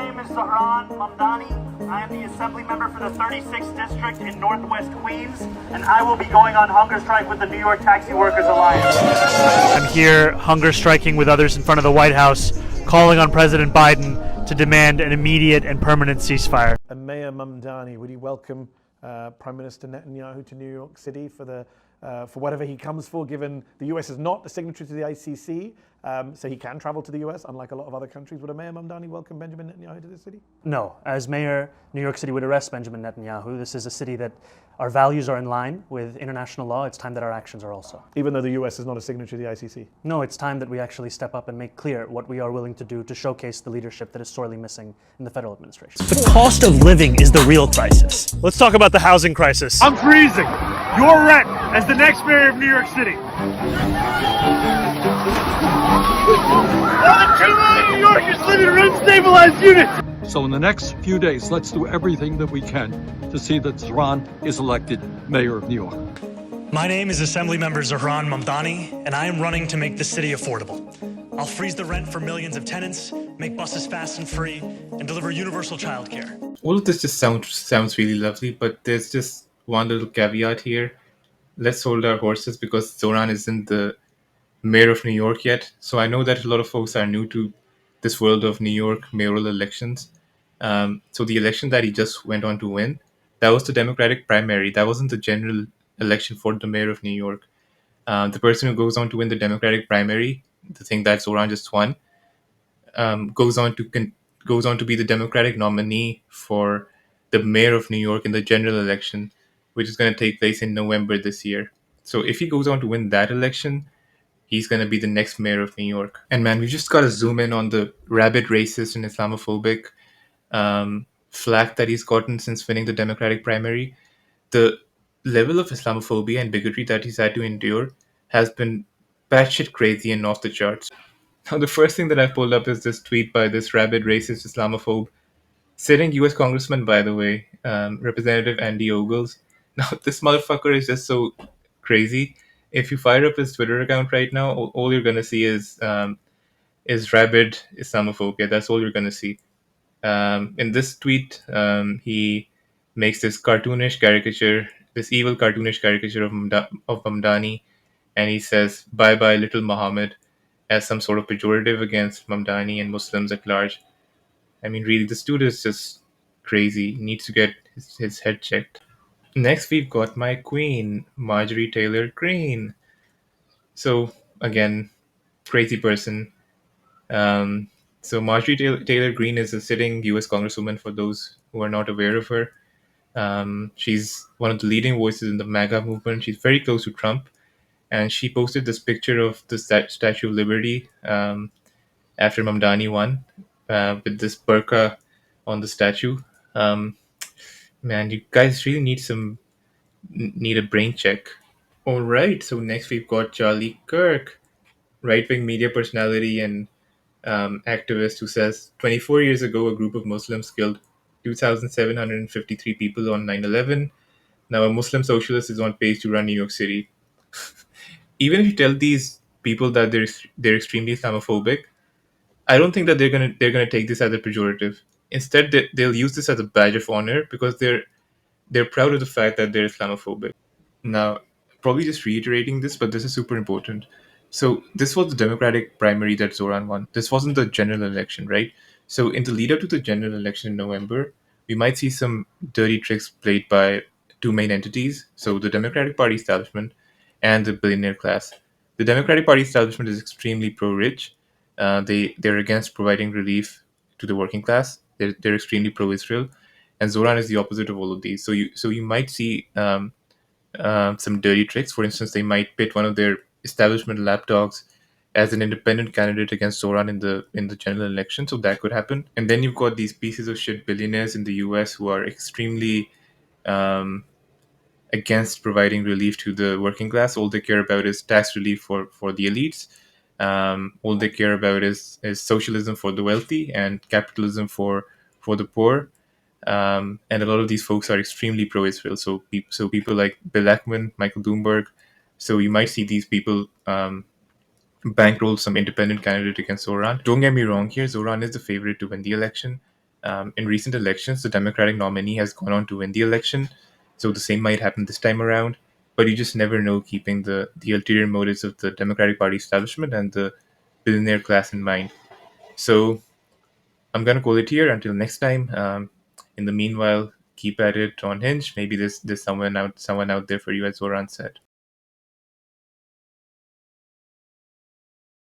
name is Zohran Mamdani. I am the assembly member for the 36th district in Northwest Queens, and I will be going on hunger strike with the New York Taxi Workers Alliance. I'm here hunger striking with others in front of the White House, calling on President Biden to demand an immediate and permanent ceasefire. And Mayor Mamdani, would you welcome Prime Minister Netanyahu to New York City for whatever he comes for, given the US is not a signatory to the ICC, so he can travel to the US, unlike a lot of other countries. Would a Mayor Mamdani welcome Benjamin Netanyahu to the city? No. As mayor, New York City would arrest Benjamin Netanyahu. This is a city that our values are in line with international law. It's time that our actions are also. Even though the US is not a signatory to the ICC? No, it's time that we actually step up and make clear what we are willing to do to showcase the leadership that is sorely missing in the federal administration. The cost of living is the real crisis. Let's talk about the housing crisis. I'm freezing. Your rent as the next mayor of New York City. More than 2 million New Yorkers live in rent-stabilized units. So in the next few days, let's do everything that we can to see that Zohran is elected mayor of New York. My name is Assemblymember Zohran Mamdani, and I am running to make the city affordable. I'll freeze the rent for millions of tenants, make buses fast and free, and deliver universal childcare. All of this just sounds really lovely, but there's just one little caveat here. Let's hold our horses, because Zohran isn't the mayor of New York yet. So I know that a lot of folks are new to this world of New York mayoral elections. So the election that he just went on to win, that was the Democratic primary. That wasn't the general election for the mayor of New York. The person who goes on to win the Democratic primary, the thing that Zohran just won, goes on to be the Democratic nominee for the mayor of New York in the general election, which is going to take place in November this year. So if he goes on to win that election, he's going to be the next mayor of New York. And man, we just got to zoom in on the rabid racist and Islamophobic flack that he's gotten since winning the Democratic primary. The level of Islamophobia and bigotry that he's had to endure has been batshit crazy and off the charts. Now, the first thing that I pulled up is this tweet by this rabid racist Islamophobe, sitting US Congressman, by the way, Representative Andy Ogles. Now, this motherfucker is just so crazy. If you fire up his Twitter account right now, all you're gonna see is rabid Islamophobia. That's all you're gonna see. In this tweet, he makes this cartoonish caricature, this evil cartoonish caricature of Mamdani, and he says, "Bye bye, little Muhammad," as some sort of pejorative against Mamdani and Muslims at large. I mean, really, this dude is just crazy. He needs to get his head checked. Next, we've got my queen, Marjorie Taylor Greene. So, again, crazy person. So Marjorie Taylor Greene is a sitting US Congresswoman, for those who are not aware of her. She's one of the leading voices in the MAGA movement. She's very close to Trump. And she posted this picture of the Statue of Liberty after Mamdani won, with this burqa on the statue. Man, you guys really need a brain check. All right, so next we've got Charlie Kirk, right-wing media personality and activist, who says 24 years ago a group of Muslims killed 2,753 people on 9/11. Now a Muslim socialist is on pace to run New York City. Even if you tell these people that they're extremely Islamophobic, I don't think that they're gonna take this as a pejorative. Instead, they'll use this as a badge of honor, because they're proud of the fact that they're Islamophobic. Now, probably just reiterating this, but this is super important. So this was the Democratic primary that Zohran won. This wasn't the general election, right? So in the lead up to the general election in November, we might see some dirty tricks played by two main entities. So the Democratic Party establishment and the billionaire class. The Democratic Party establishment is extremely pro-rich. They're against providing relief to the working class. They're extremely pro-Israel. And Zohran is the opposite of all of these. So you might see some dirty tricks. For instance, they might pit one of their establishment lapdogs as an independent candidate against Zohran in the general election. So that could happen. And then you've got these pieces of shit billionaires in the US who are extremely against providing relief to the working class. All they care about is tax relief for the elites. All they care about is socialism for the wealthy and capitalism for the poor. And a lot of these folks are extremely pro-Israel. So people like Bill Ackman, Michael Bloomberg. So you might see these people bankroll some independent candidate against Zohran. Don't get me wrong here, Zohran is the favorite to win the election. in recent elections, the Democratic nominee has gone on to win the election. So the same might happen this time around. But you just never know, keeping the ulterior motives of the Democratic Party establishment and the billionaire class in mind. So I'm going to call it here until next time. In the meanwhile, keep at it on Hinge. Maybe there's someone out there for you, as Zohran said.